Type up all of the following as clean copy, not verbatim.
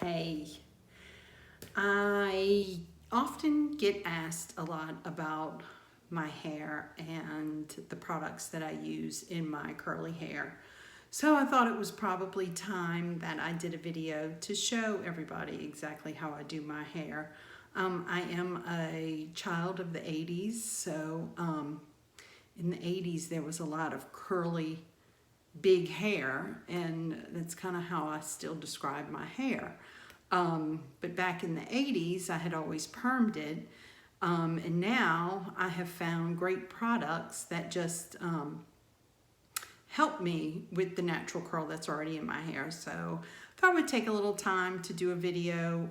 Hey, I often get asked a lot about my hair and the products that I use in my curly hair. So I thought it was probably time that I did a video to show everybody exactly how I do my hair. I am a child of the 80s, so in the 80s there was a lot of curly, big hair, and that's kind of how I still describe my hair. But back in the 80s, I had always permed it, and now I have found great products that just help me with the natural curl that's already in my hair. So I thought I would take a little time to do a video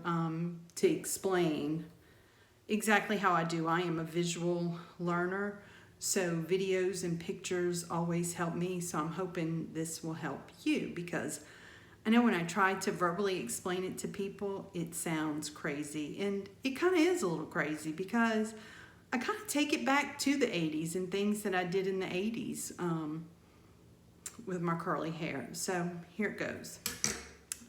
to explain exactly how I do. I am a visual learner, so videos and pictures always help me. So I'm hoping this will help you, because I know when I try to verbally explain it to people, it sounds crazy. And it kind of is a little crazy, because I kind of take it back to the 80s and things that I did in the 80s with my curly hair. So here it goes.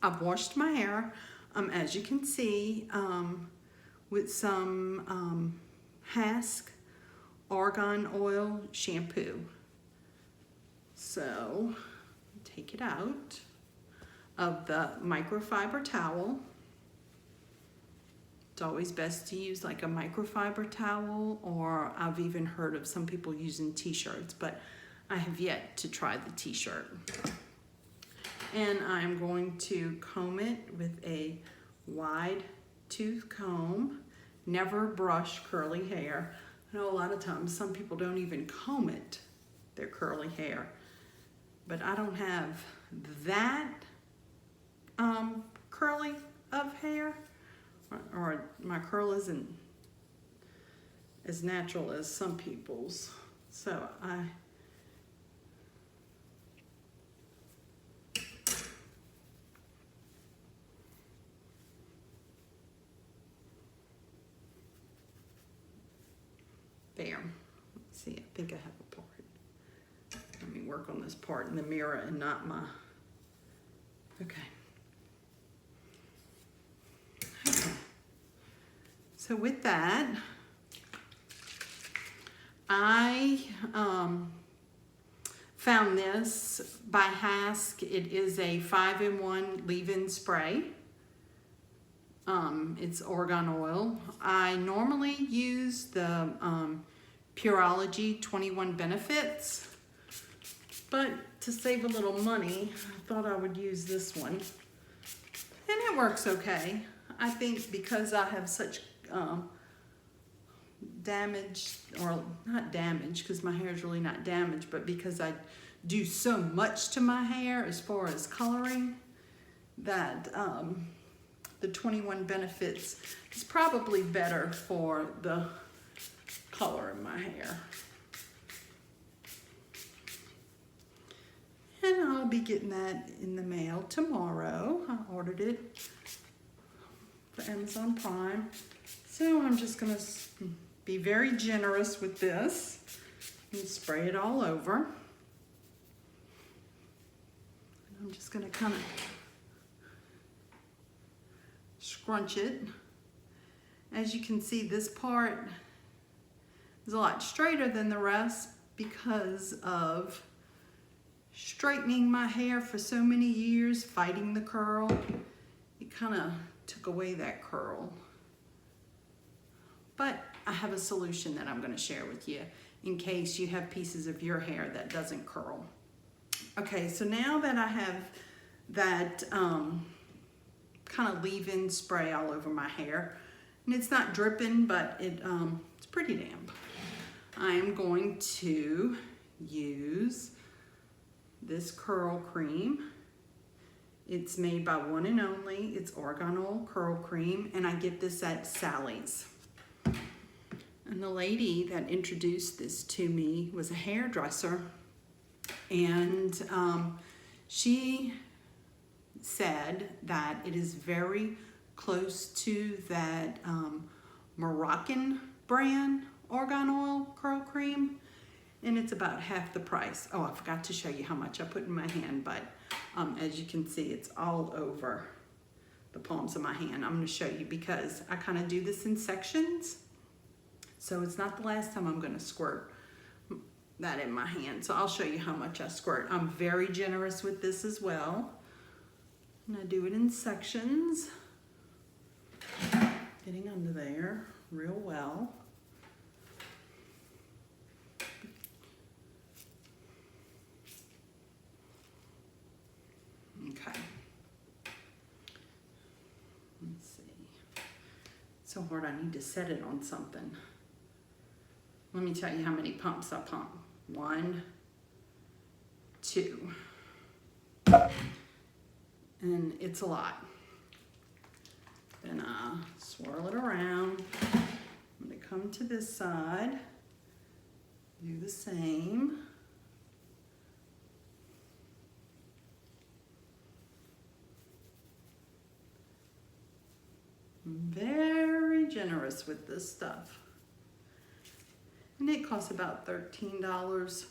I've washed my hair, as you can see, with some Hask Argon oil shampoo. So take it out of the microfiber towel. It's always best to use like a microfiber towel, or I've even heard of some people using t-shirts, but I have yet to try the t-shirt. And I'm going to comb it with a wide tooth comb. Never brush curly hair. I know a lot of times some people don't even comb it, their curly hair, but I don't have that curly of hair, or my curl isn't as natural as some people's. So there. Let's see, I think I have a part. Let me work on this part in the mirror and not my, okay. So with that, I found this by Hask. It is a 5-in-1 leave-in spray. It's argan oil. I normally use the Pureology 21 Benefits, but to save a little money, I thought I would use this one. And it works okay. I think because I have such damaged, or not damaged because my hair is really not damaged, but because I do so much to my hair as far as coloring, that the 21 Benefits is probably better for the color in my hair. And I'll be getting that in the mail tomorrow. I ordered it for Amazon Prime. So I'm just gonna be very generous with this and spray it all over. I'm just gonna kind of scrunch it. As you can see, this part is a lot straighter than the rest because of straightening my hair for so many years, fighting the curl. It kind of took away that curl. But I have a solution that I'm going to share with you in case you have pieces of your hair that doesn't curl. Okay, so now that I have that kind of leave-in spray all over my hair, and it's not dripping, but it's pretty damp, I am going to use this curl cream. It's made by One and Only. It's Argan Oil Curl Cream, and I get this at Sally's. And the lady that introduced this to me was a hairdresser, and she said that it is very close to that Moroccan brand Argan Oil Curl Cream, and it's about half the price. Oh, I forgot to show you how much I put in my hand, but as you can see, it's all over the palms of my hand. I'm going to show you because I kind of do this in sections. So it's not the last time I'm going to squirt that in my hand. So I'll show you how much I squirt. I'm very generous with this as well. And I do it in sections. Getting under there real well. Okay. Let's see. It's so hard, I need to set it on something. Let me tell you how many pumps I pump. 1, 2. And it's a lot. Then I swirl it around. I'm going to come to this side, do the same. I'm very generous with this stuff. And it costs about $13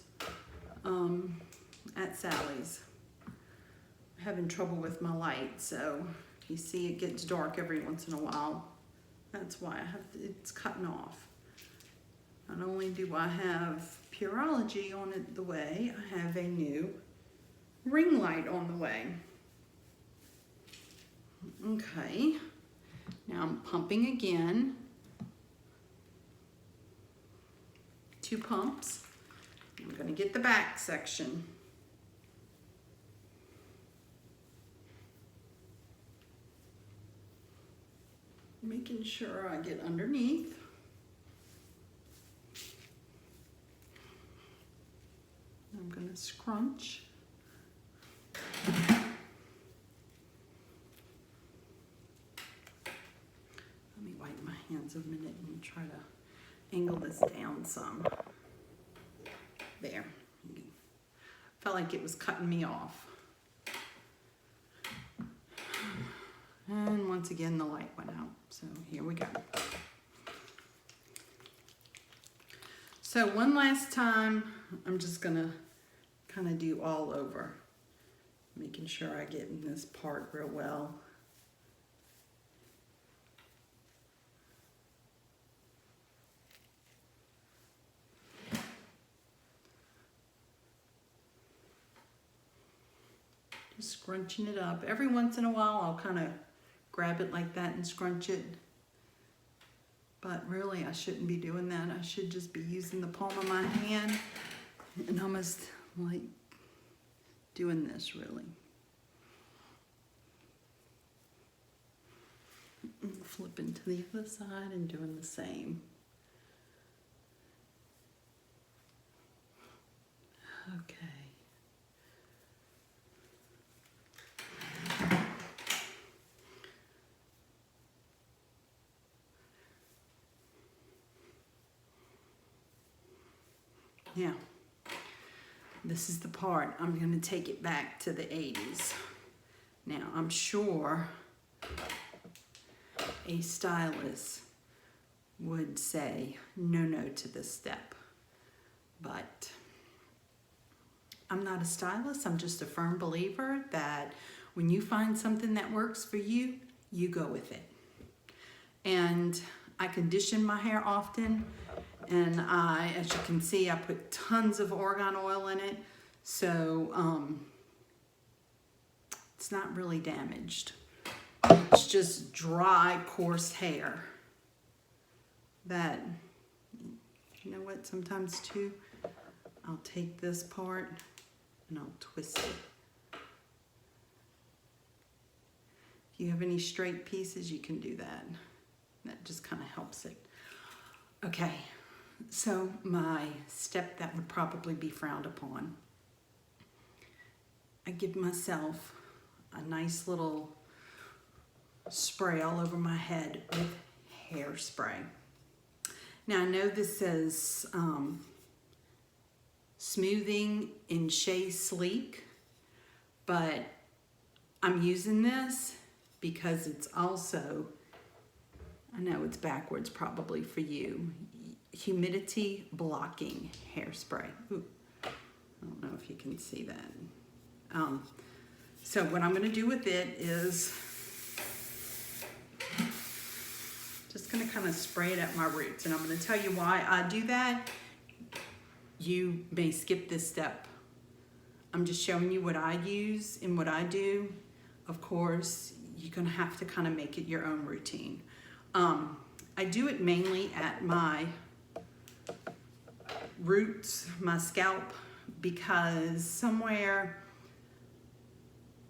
at Sally's. I'm having trouble with my light, so you see it gets dark every once in a while. That's why it's cutting off. Not only do I have Pureology on it the way, I have a new ring light on the way. Okay, now I'm pumping again. 2 pumps. I'm going to get the back section. Making sure I get underneath. I'm going to scrunch. Let me wipe my hands a minute and try to angle this down some. There. Felt like it was cutting me off. And once again, the light went out. So here we go. So one last time, I'm just gonna kind of do all over, making sure I get in this part real well. Just scrunching it up. Every once in a while, I'll kind of grab it like that and scrunch it. But really, I shouldn't be doing that. I should just be using the palm of my hand and almost like doing this, really. And flipping to the other side and doing the same. Okay. Now, this is the part I'm going to take it back to the 80s. Now, I'm sure a stylist would say no to this step, but I'm not a stylist. I'm just a firm believer that when you find something that works for you, you go with it. And I condition my hair often, and as you can see, I put tons of argan oil in it, so it's not really damaged. It's just dry, coarse hair that, you know what, sometimes too, I'll take this part and I'll twist it. If you have any straight pieces, you can do that. That just kind of helps it. Okay, so my step that would probably be frowned upon. I give myself a nice little spray all over my head with hairspray. Now I know this says smoothing in Shea Sleek, but I'm using this because it's also, I know it's backwards probably for you, humidity blocking hairspray. Ooh, I don't know if you can see that. So what I'm going to do with it is Just gonna kind of spray it at my roots, and I'm gonna tell you why I do that. You may skip this step. I'm just showing you what I use and what I do. Of course, you're gonna have to kind of make it your own routine. I do it mainly at my roots, my scalp, because somewhere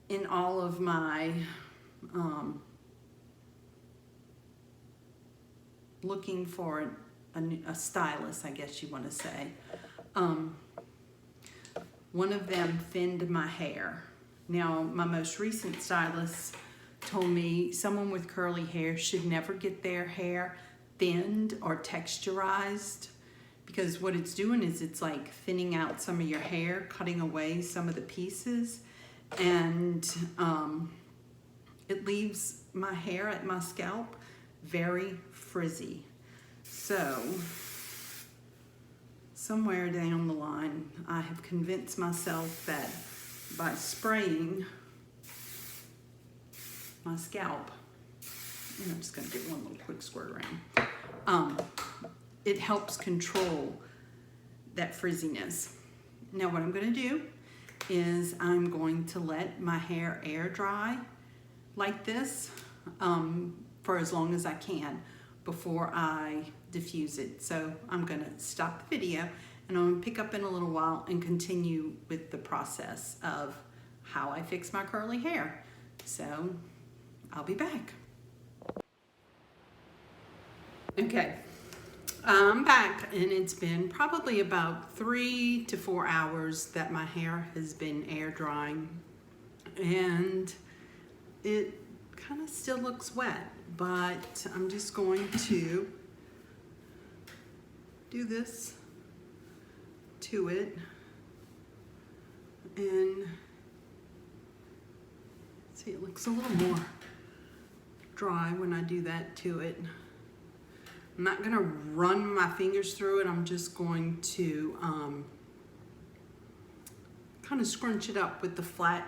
in all of my looking for a stylist, I guess you want to say, one of them thinned my hair. Now, my most recent stylist told me someone with curly hair should never get their hair thinned or texturized, because what it's doing is it's like thinning out some of your hair, cutting away some of the pieces, and it leaves my hair at my scalp very frizzy. So somewhere down the line, I have convinced myself that by spraying my scalp, and I'm just gonna get one little quick squirt around, it helps control that frizziness. Now what I'm gonna do is I'm going to let my hair air dry like this for as long as I can before I diffuse it. So I'm gonna stop the video and I'm gonna pick up in a little while and continue with the process of how I fix my curly hair. So I'll be back. Okay, I'm back, and it's been probably about 3 to 4 hours that my hair has been air drying, and it kind of still looks wet, but I'm just going to do this to it, and see, it looks a little more dry when I do that to it. I'm not gonna run my fingers through it. I'm just going to kind of scrunch it up with the flat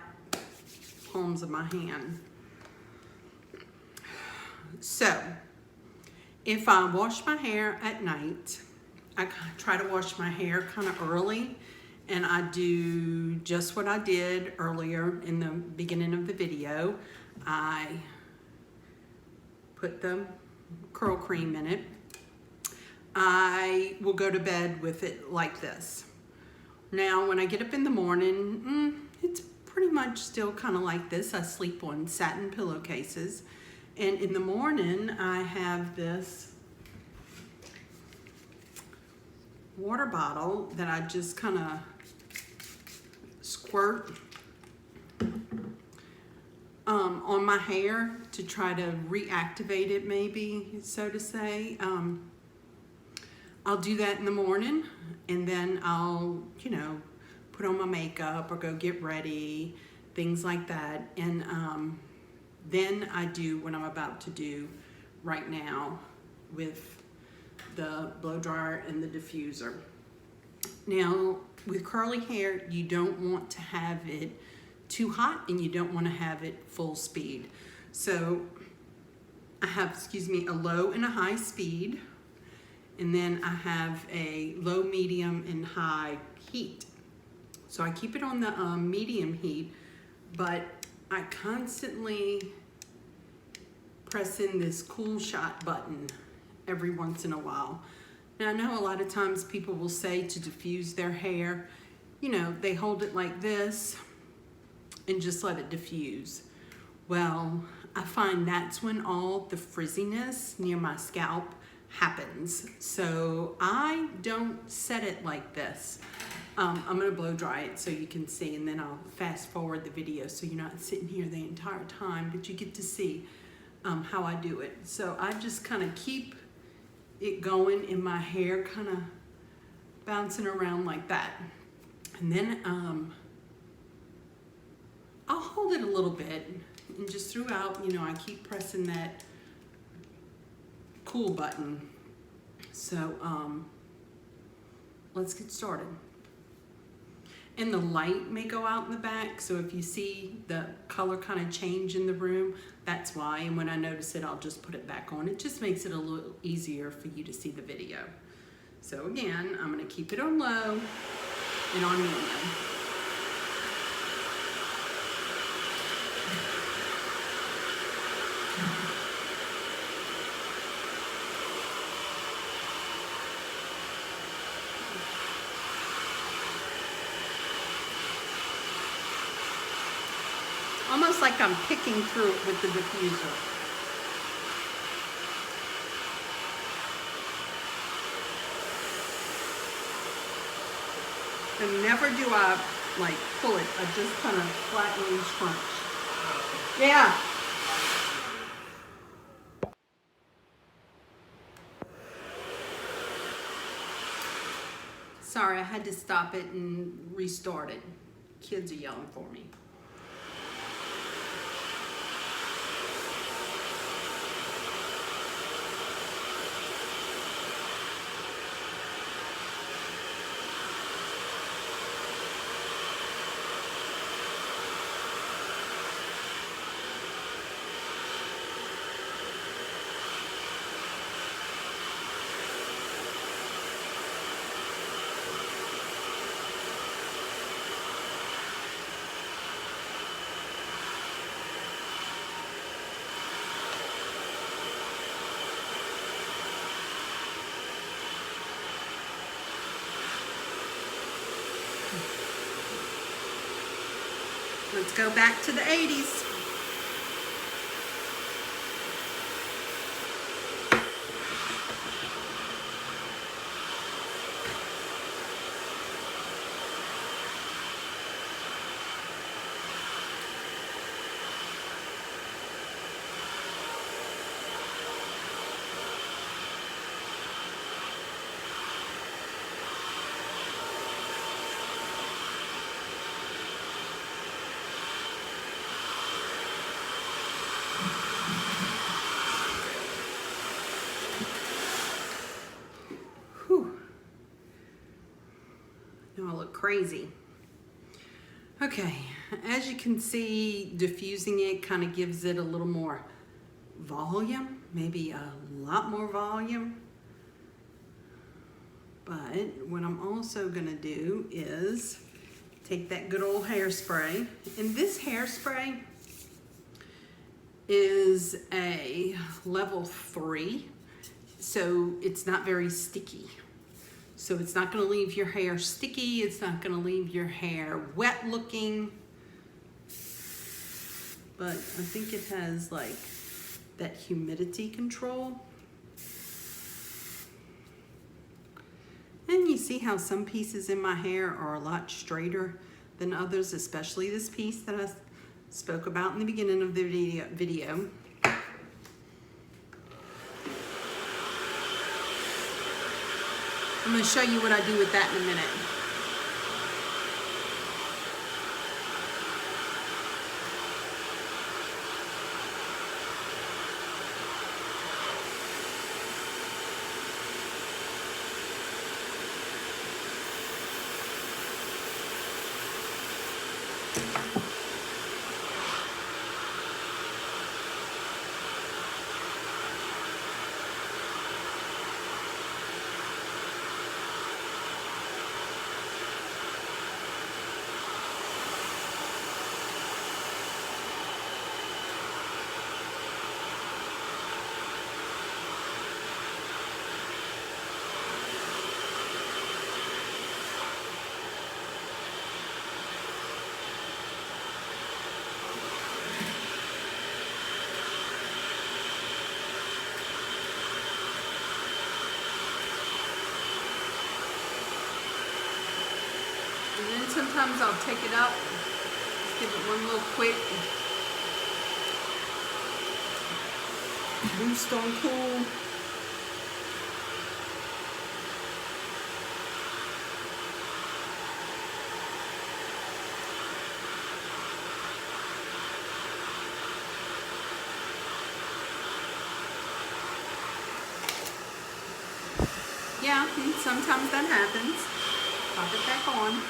palms of my hand. So, if I wash my hair at night, I try to wash my hair kind of early, and I do just what I did earlier in the beginning of the video. I put the curl cream in it. I will go to bed with it like this. Now, when I get up in the morning, it's pretty much still kind of like this. I sleep on satin pillowcases. And in the morning, I have this water bottle that I just kind of squirt on my hair to try to reactivate it, maybe, so to say. I'll do that in the morning, and then I'll, put on my makeup or go get ready, things like that. And then I do what I'm about to do right now with the blow dryer and the diffuser. Now, with curly hair, you don't want to have it too hot, and you don't want to have it full speed. So I have, a low and a high speed, and then I have a low, medium, and high heat. So I keep it on the medium heat, but I constantly press in this cool shot button every once in a while. Now, I know a lot of times people will say to diffuse their hair, they hold it like this and just let it diffuse. Well, I find that's when all the frizziness near my scalp happens. So I don't set it like this. I'm gonna blow dry it so you can see, and then I'll fast forward the video so you're not sitting here the entire time, but you get to see how I do it. So I just kind of keep it going in my hair, kind of bouncing around like that. And then I'll hold it a little bit, and just throughout, I keep pressing that cool button. So let's get started. and the light may go out in the back. So if you see the color kind of change in the room, that's why. And when I notice it, I'll just put it back on. It just makes it a little easier for you to see the video. So again, I'm going to keep it on low and on medium. Almost like I'm picking through it with the diffuser. And never do I like pull it, I just kind of flatly scrunch. Yeah. Sorry, I had to stop it and restart it. Kids are yelling for me. Let's go back to the 80s. I look crazy. Okay, as you can see, diffusing it kind of gives it a little more volume, maybe a lot more volume. But what I'm also gonna do is take that good old hairspray, and this hairspray is a level 3, so it's not very sticky. So it's not going to leave your hair sticky, it's not going to leave your hair wet looking, but I think it has like that humidity control. And you see how some pieces in my hair are a lot straighter than others, especially this piece that I spoke about in the beginning of the video. I'm going to show you what I do with that in a minute. And then sometimes I'll take it up, just give it one little quick boost on cool. Yeah, sometimes that happens. Pop it back on.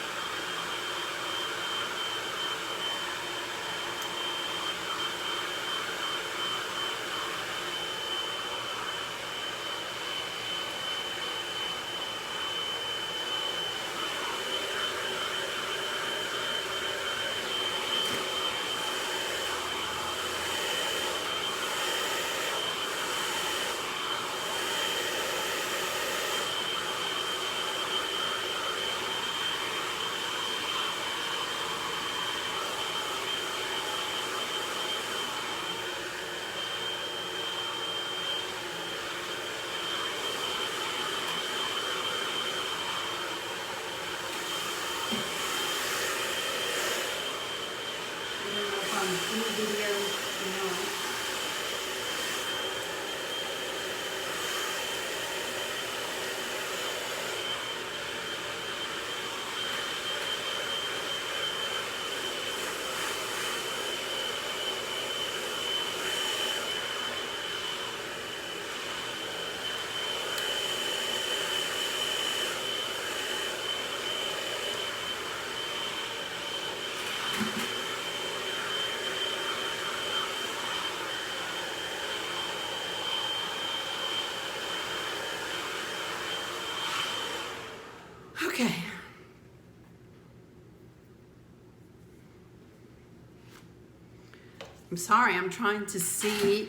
I'm sorry, I'm trying to see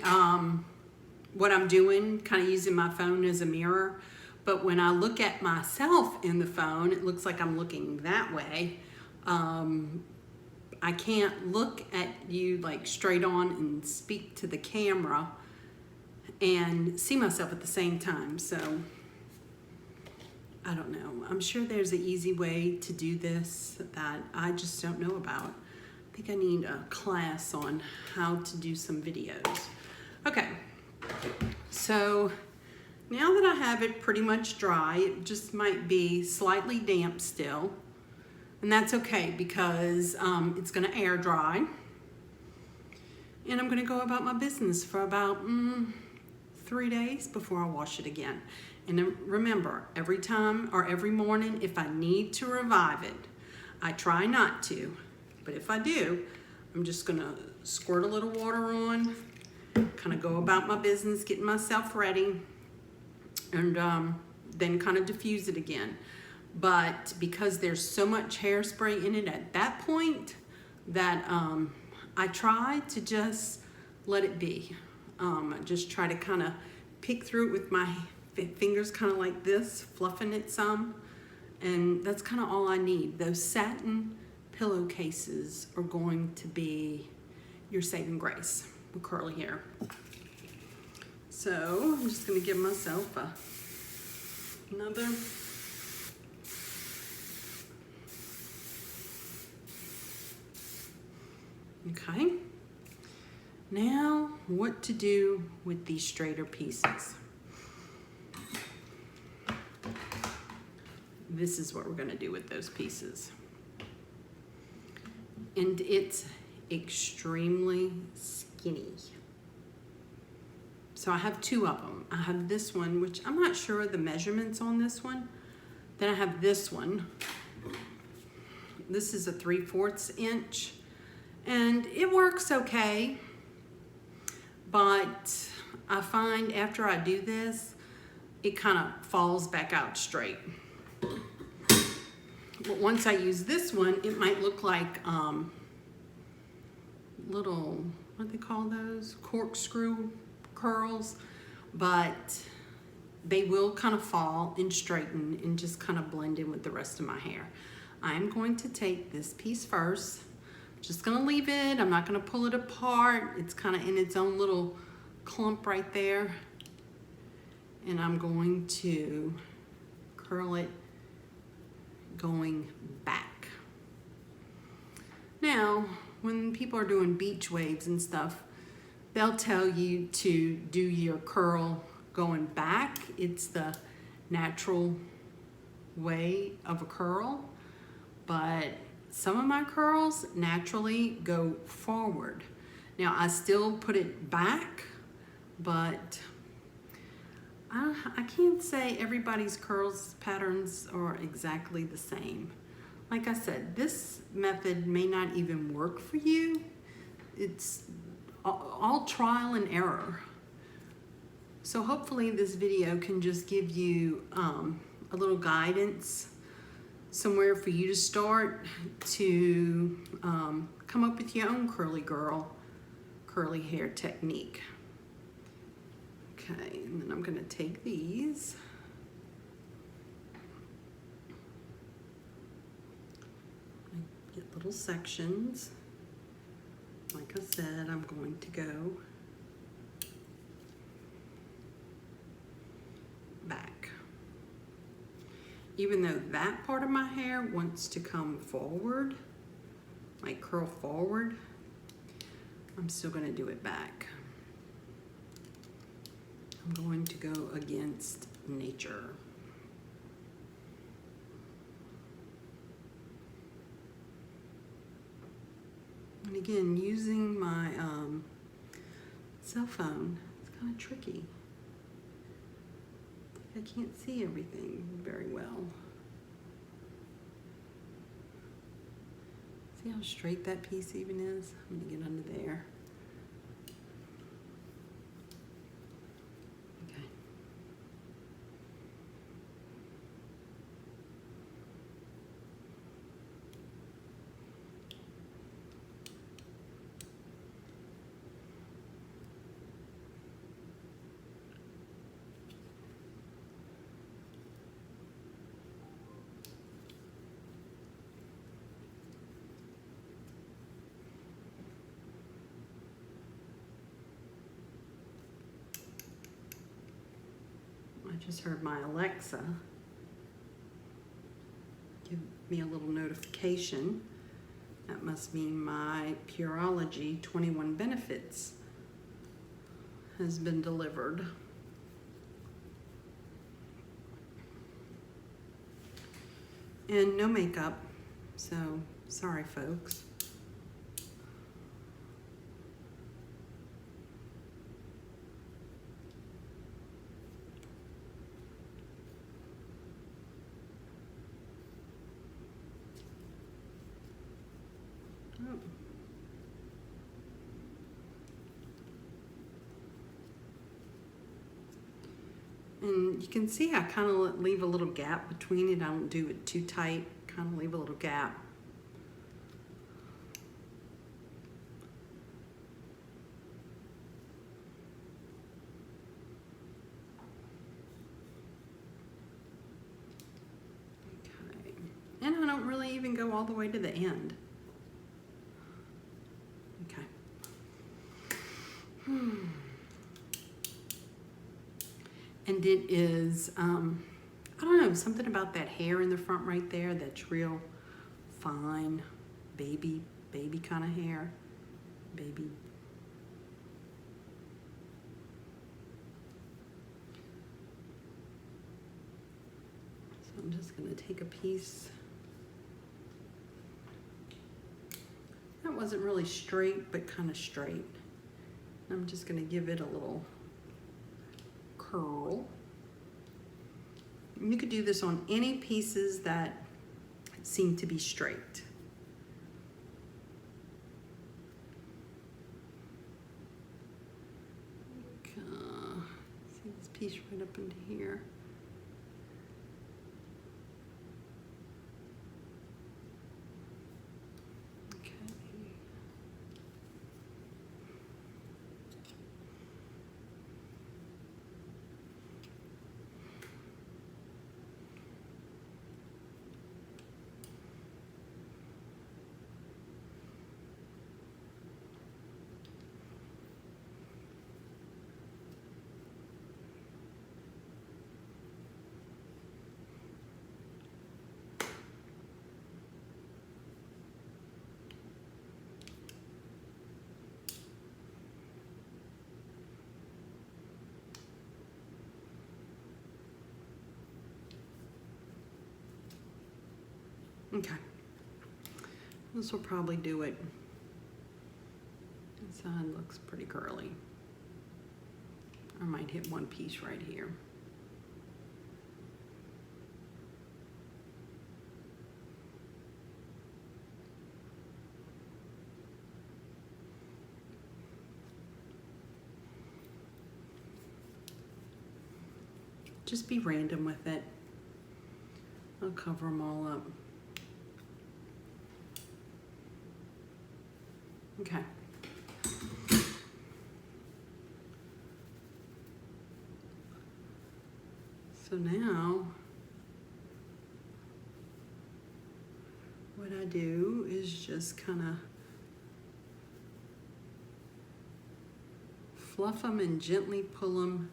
what I'm doing, kind of using my phone as a mirror. But when I look at myself in the phone, it looks like I'm looking that way. I can't look at you like straight on and speak to the camera and see myself at the same time. So I don't know. I'm sure there's an easy way to do this that I just don't know about. I think I need a class on how to do some videos. Okay, so now that I have it pretty much dry, it just might be slightly damp still. And that's okay because it's gonna air dry. And I'm gonna go about my business for about 3 days before I wash it again. And then remember, every time or every morning, if I need to revive it, I try not to, but if I do, I'm just gonna squirt a little water on, kind of go about my business, getting myself ready, and then kind of diffuse it again. But because there's so much hairspray in it at that point, that I try to just let it be. I just try to kind of pick through it with my fingers, kind of like this, fluffing it some, and that's kind of all I need. Those satin pillowcases are going to be your saving grace with curly hair. So I'm just going to give myself another okay. Now, what to do with these straighter pieces? This is what we're going to do with those pieces. And it's extremely skinny. So I have two of them. I have this one, which I'm not sure of the measurements on this one. Then I have this one. This is a 3/4 inch. And it works okay. But I find after I do this, it kind of falls back out straight. But once I use this one, it might look like little, what do they call those? Corkscrew curls. But they will kind of fall and straighten and just kind of blend in with the rest of my hair. I'm going to take this piece first. Just gonna leave it. I'm not gonna pull it apart. It's kind of in its own little clump right there. And I'm going to curl it going back. Now, when people are doing beach waves and stuff, they'll tell you to do your curl going back. It's the natural way of a curl, but some of my curls naturally go forward. Now I still put it back, but I can't say everybody's curls patterns are exactly the same. Like I said, this method may not even work for you. It's all trial and error. So hopefully this video can just give you a little guidance, somewhere for you to start to come up with your own curly hair technique. Okay, and then I'm going to take these. Get little sections. Like I said, I'm going to go back. Even though that part of my hair wants to come forward, like curl forward, I'm still going to do it back. I'm going to go against nature. And again, using my cell phone, it's kind of tricky. I can't see everything very well. See how straight that piece even is? I'm gonna get under there. Okay. just heard my Alexa give me a little notification. That must mean my Pureology 21 Benefits has been delivered. And no makeup, so sorry folks. Oh. And you can see I kind of leave a little gap between it. I don't do it too tight, kind of leave a little gap. Okay. And I don't really even go all the way to the end. And it is, I don't know, something about that hair in the front right there that's real fine, baby kind of hair. Baby. So I'm just going to take a piece. That wasn't really straight, but kind of straight. I'm just going to give it a little curl. You could do this on any pieces that seem to be straight. See this piece right up into here. Okay, this will probably do it. This side looks pretty curly. I might hit one piece right here. Just be random with it. I'll cover them all up. Okay. So now, what I do is just kind of fluff them and gently pull them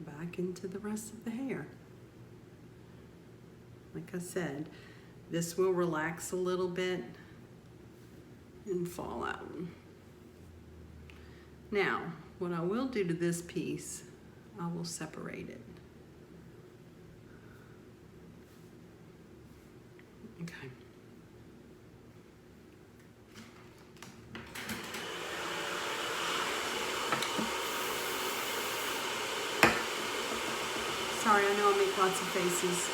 back into the rest of the hair. Like I said, this will relax a little bit and fall out. Now, what I will do to this piece, I will separate it. Okay. Sorry, I know I make lots of faces.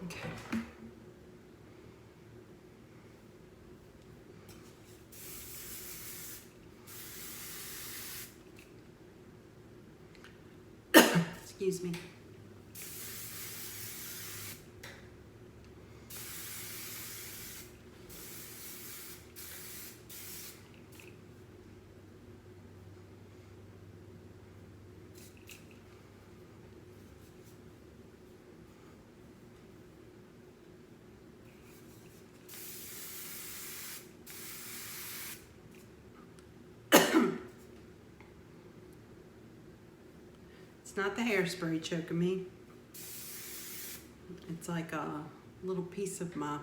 Okay. Excuse me. It's not the hairspray choking me. It's like a little piece of my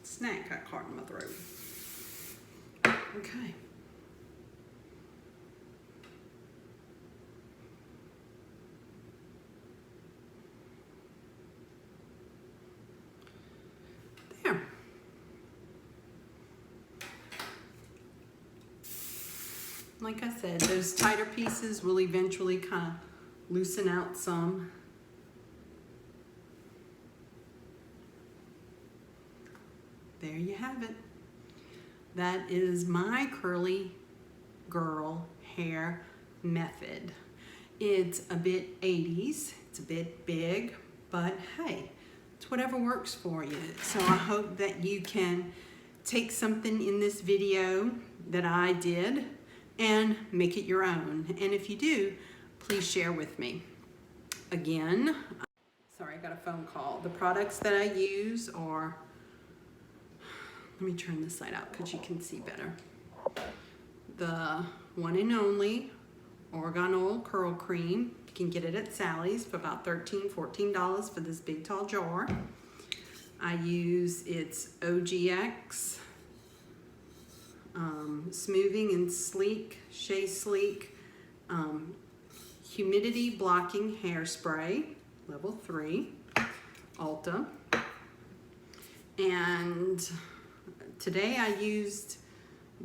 snack got caught in my throat. Okay. There. Like I said, those tighter pieces will eventually kind of loosen out some. There you have it. That is my curly girl hair method. It's a bit 80s, it's a bit big, but hey, it's whatever works for you. So I hope that you can take something in this video that I did and make it your own. And if you do, please share with me. Again, sorry, I got a phone call. The products that I use are, let me turn this side out because you can see better. The one and only Argon Oil Curl Cream. You can get it at Sally's for about $13, $14 for this big tall jar. I use its OGX Smoothing and Sleek, Shea Sleek Humidity Blocking Hairspray, level 3, Ulta. And today I used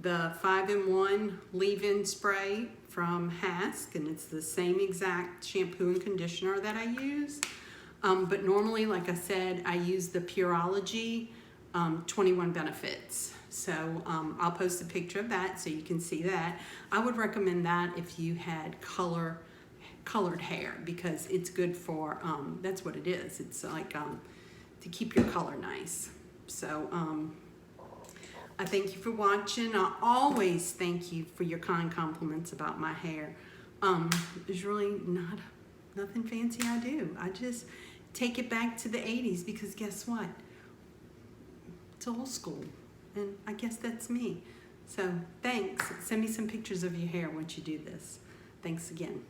the 5-in-1 leave-in spray from Hask, and it's the same exact shampoo and conditioner that I use. But normally, like I said, I use the Pureology 21 Benefits. So I'll post a picture of that so you can see that. I would recommend that if you had colored hair, because it's good for, that's what it is. It's like to keep your color nice. So I thank you for watching. I always thank you for your kind compliments about my hair. There's really nothing fancy I do. I just take it back to the 80s because guess what? It's old school. And I guess that's me. So thanks. Send me some pictures of your hair once you do this. Thanks again.